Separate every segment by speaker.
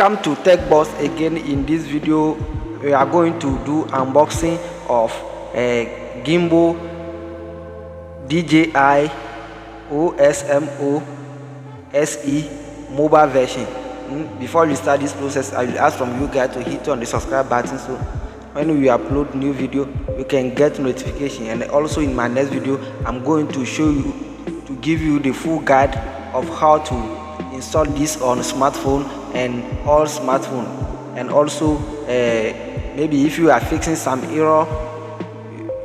Speaker 1: Welcome to Tech Boss again. In this video we are going to do unboxing of a Gimbal DJI Osmo SE mobile version. Before you start this process, I will ask from you guys to hit on the subscribe button, so when we upload new video you can get notification. And also in my next video I'm going to show you, to give you the full guide of how to install this on smartphone and all smartphone. And also maybe if you are fixing some error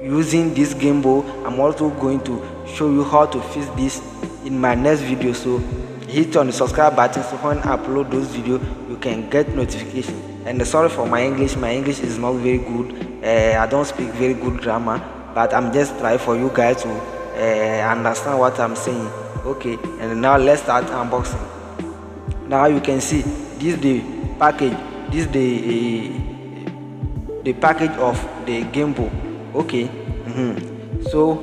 Speaker 1: using this gimbal, I'm also going to show you how to fix this in my next video. So hit on the subscribe button, so when I upload those videos you can get notification. And sorry for my English is not very good. I don't speak very good grammar, but I'm just trying for you guys to understand what I'm saying. Okay, and now let's start unboxing. Now you can see this is the package, this is the package of the gimbal. Okay, so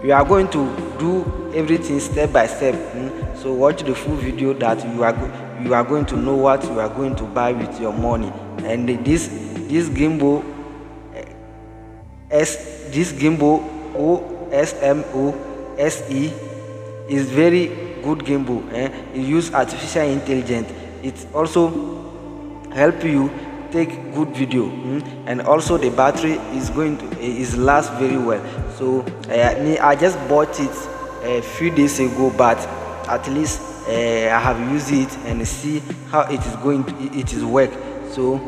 Speaker 1: we are going to do everything step by step. So watch the full video that you are going to know what you are going to buy with your money. And this gimbal Osmo SE is very good gimbal. It use artificial intelligence. It also help you take good video, and also the battery is last very well. So I just bought it a few days ago, but at least I have used it and see how it is work. So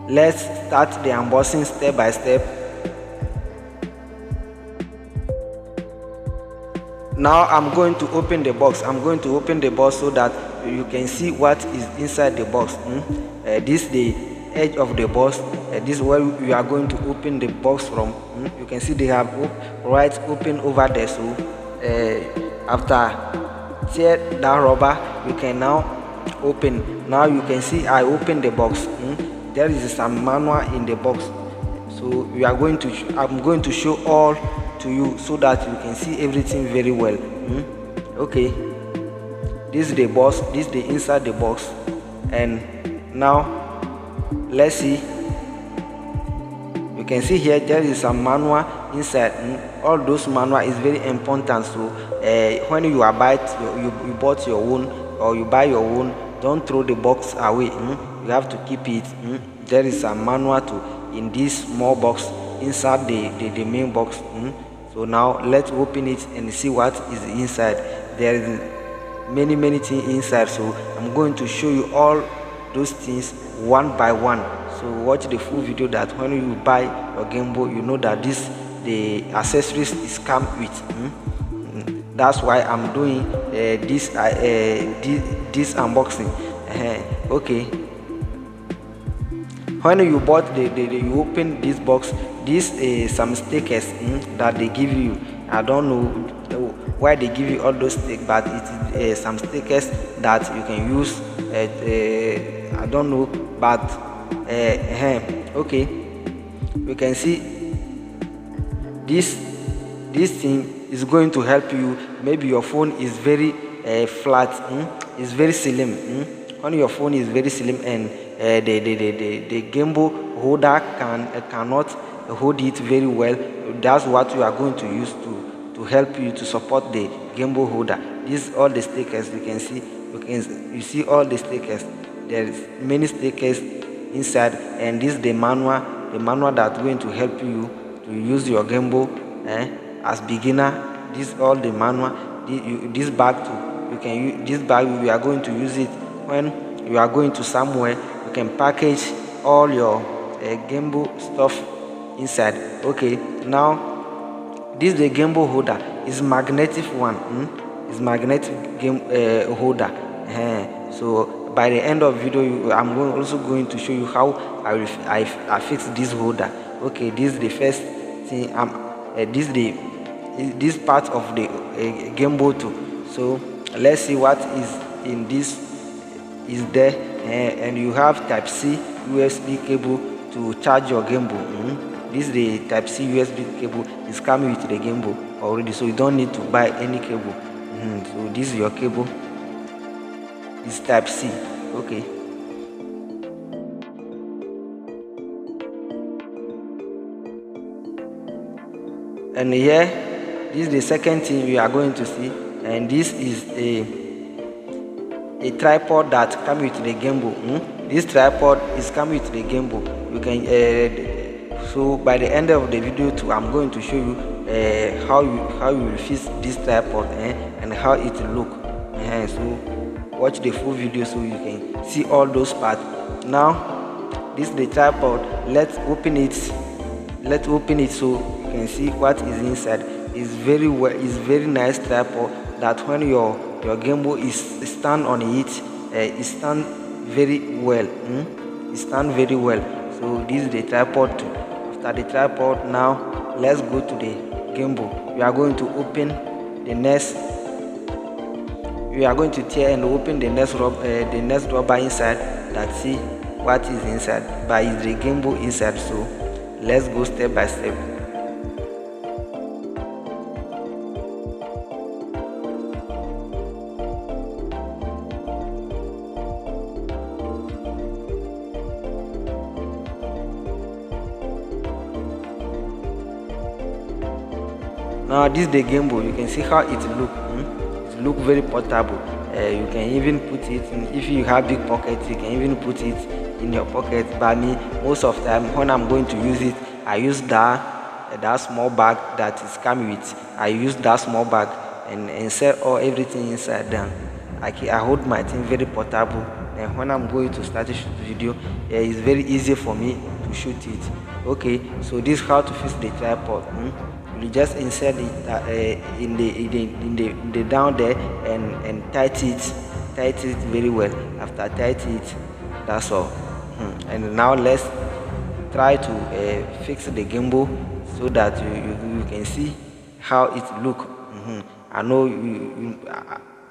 Speaker 1: let's start the unboxing step by step. Now I'm going to open the box. So that you can see what is inside the box. This is the edge of the box. This is where we are going to open the box from. You can see they have right open over there. So after tear that rubber, you can now open. Now you can see I open the box. There is some manual in the box. So I'm going to show all to you so that you can see everything very well. Okay, this is the box, this is the inside the box. And now let's see. You can see here there is some manual inside. All those manual is very important. So when you bought your own, or you buy your own, don't throw the box away. You have to keep it. There is a manual in this small box inside the main box. So now let's open it and see what is inside. There is many things inside, so I'm going to show you all those things one by one. So watch the full video, that when you buy your gimbal you know that the accessories is come with. That's why I'm doing this unboxing. Okay, when you bought you open this box, this is some stickers that they give you. I don't know why they give you all those stickers, but it is some stickers that you can use. I don't know, but okay, you can see this thing is going to help you. Maybe your phone is very flat, it's very slim. When your phone is very slim and the gimbal holder cannot hold it very well, that's what you are going to use to help you to support the gimbal holder. These all the stickers you can see. You see all the stickers. There is many stickers inside, and this is the manual that's going to help you to use your gimbal as beginner. This is all the manual. This bag too, you can use this bag. We are going to use it when you are going to somewhere. You can package all your gimbal stuff inside. Okay, now this is the gimbal holder. It's magnetic one. It's magnetic holder. So by the end of video I'm also going to show you how I fix this holder. Okay, this is the first thing. This part of the gimbal too. So let's see what is in this. Is there, and you have type C USB cable to charge your gimbal. This is the type C USB cable. Is coming with the gimbal already, so you don't need to buy any cable. So this is your cable. is type C. Okay. And here, this is the second thing we are going to see, and this is a tripod that comes with the gimbal. This tripod is coming with the gimbal. You can so by the end of the video too, I'm going to show you how you will fix this tripod and how it look. So watch the full video so you can see all those parts. Now this is the tripod. Let's open it so you can see what is inside. It's very nice tripod that when your gimbal is stand on it, it stand very well. It stand very well. So this is the tripod too. After the tripod, now let's go to the gimbal. We are going to open the next. We are going to tear and open the next rubber inside. That see what is inside. But it's the gimbal inside. So let's go step by step. Now this is the gimbal. You can see how it look. It look very portable. You can even put it in, if you have big pockets, you can even put it in your pocket. But me, most of the time when I'm going to use it, I use that small bag that is coming with. I use that small bag and set everything inside them. I hold my thing very portable, and when I'm going to start a shoot video, it's very easy for me to shoot it. Okay, so this is how to fix the tripod. You just insert it in the down there and tight it very well. After tight it, that's all. And now let's try to fix the gimbal so that you can see how it look. I know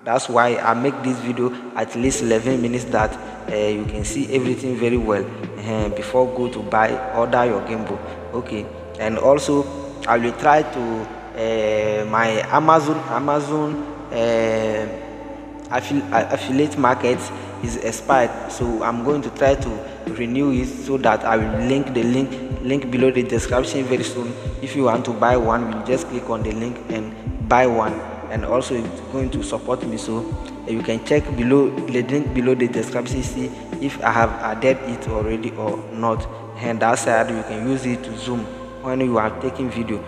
Speaker 1: that's why I make this video at least 11 minutes that you can see everything very well before go to order your gimbal. Okay, and also I will try to my Amazon affiliate market is expired, so I'm going to try to renew it, so that I will link the link below the description very soon. If you want to buy one, you just click on the link and buy one. And also it's going to support me, so you can check below the link below the description, see if I have added it already or not. And that side you can use it to zoom when you are taking video.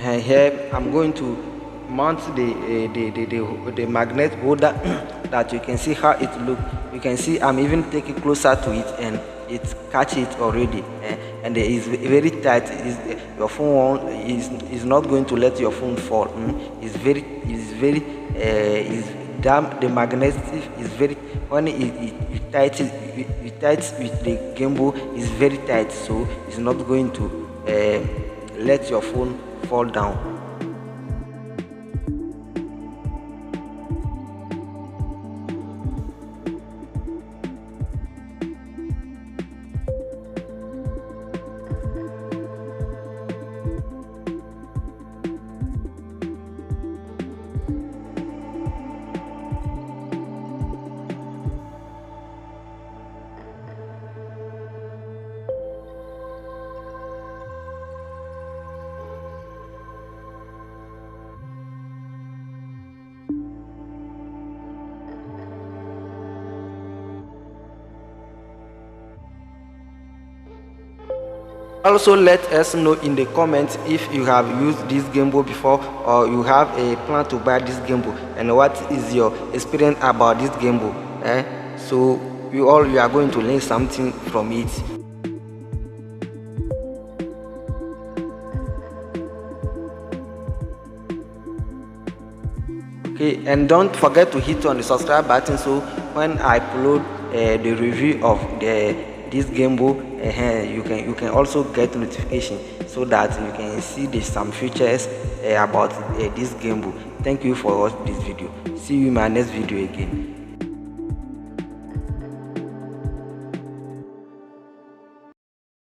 Speaker 1: And here I'm going to mount the magnet holder that you can see how it look. You can see I'm even taking closer to it and it catch it already, and it is very tight. Your phone is not going to let your phone fall. It's very the magnet is very, when it tight with the gimbal is very tight, so it's not going to let your phone fall down. Also, let us know in the comments if you have used this gimbal before, or you have a plan to buy this gimbal, and what is your experience about this gimbal. So you are going to learn something from it. Okay, and don't forget to hit on the subscribe button, so when I upload the review of this gimbal, you can also get notification, so that you can see some features about this gimbal. Thank you for watching this video. See you in my next video again.